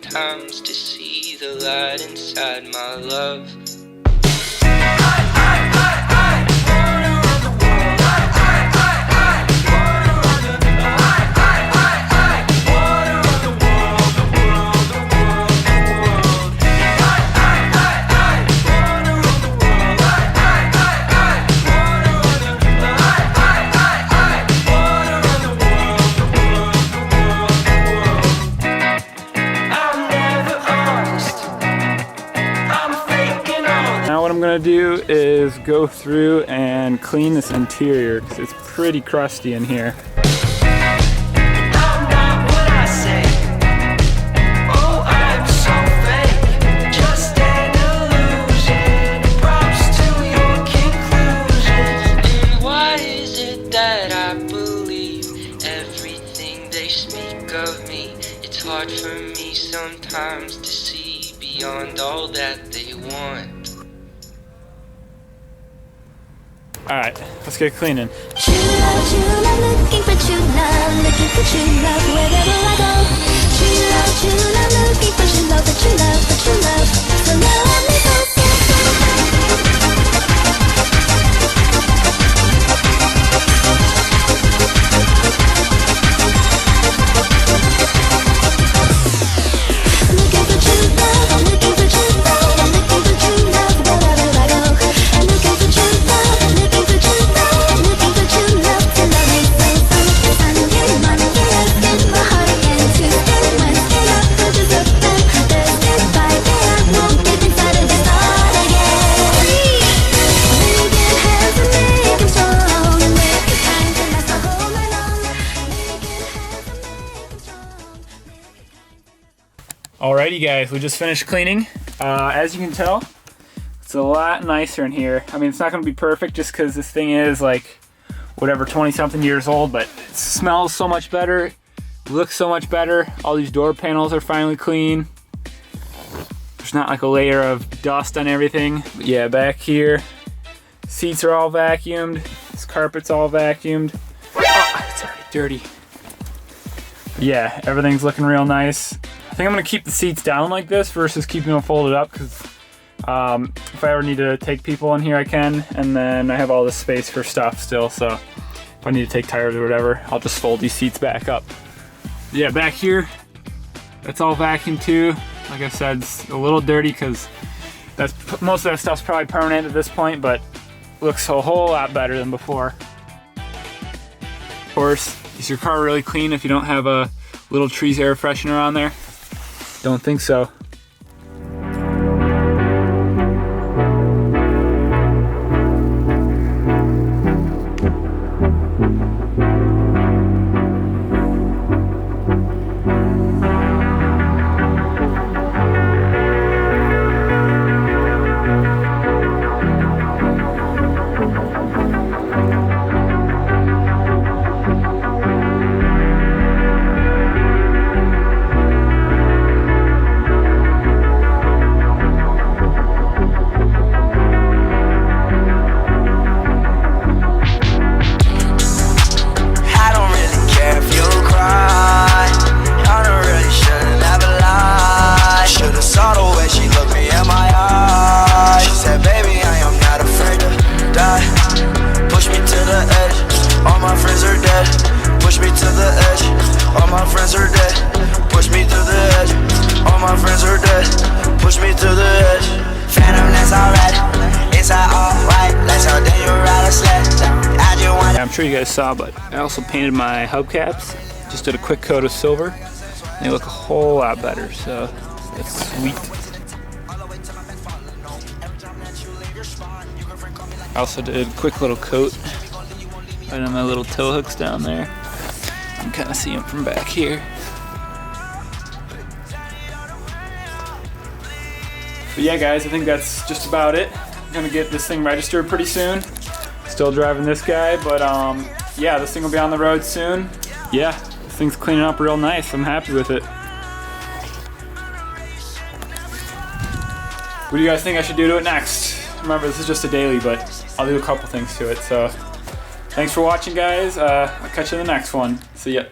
sometimes to see the light inside my love. Now what I'm gonna do is go through and clean this interior because it's pretty crusty in here. Of me, it's hard for me sometimes to see beyond all that they want. Alright, let's get cleaning. True love, looking for true love, looking for true love wherever I go. True love, looking for true love, for true love, for true love. So now let me go. Alrighty guys, we just finished cleaning. As you can tell, it's a lot nicer in here. I mean, it's not gonna be perfect just because this thing is like, whatever, 20 something years old, but it smells so much better, looks so much better. All these door panels are finally clean. There's not like a layer of dust on everything. But yeah, back here, seats are all vacuumed. This carpet's all vacuumed. Oh, it's already dirty. Yeah, everything's looking real nice. I think I'm gonna keep the seats down like this versus keeping them folded up because if I ever need to take people in here, I can. And then I have all this space for stuff still, so if I need to take tires or whatever, I'll just fold these seats back up. Yeah, back here, that's all vacuumed too. Like I said, it's a little dirty because most of that stuff's probably permanent at this point, but looks a whole lot better than before. Of course, is your car really clean if you don't have a little Trees air freshener on there? Don't think so. I'm sure you guys saw, but I also painted my hubcaps. Just did a quick coat of silver. They look a whole lot better, so that's sweet. I also did a quick little coat right on my little tow hooks down there. You can kind of see them from back here. But yeah guys, I think that's just about it. I'm gonna get this thing registered pretty soon. Still driving this guy, but yeah, this thing will be on the road soon. Yeah, this thing's cleaning up real nice. I'm happy with it. What do you guys think I should do to it next? Remember, this is just a daily, but I'll do a couple things to it. So thanks for watching, guys. I'll catch you in the next one. See ya.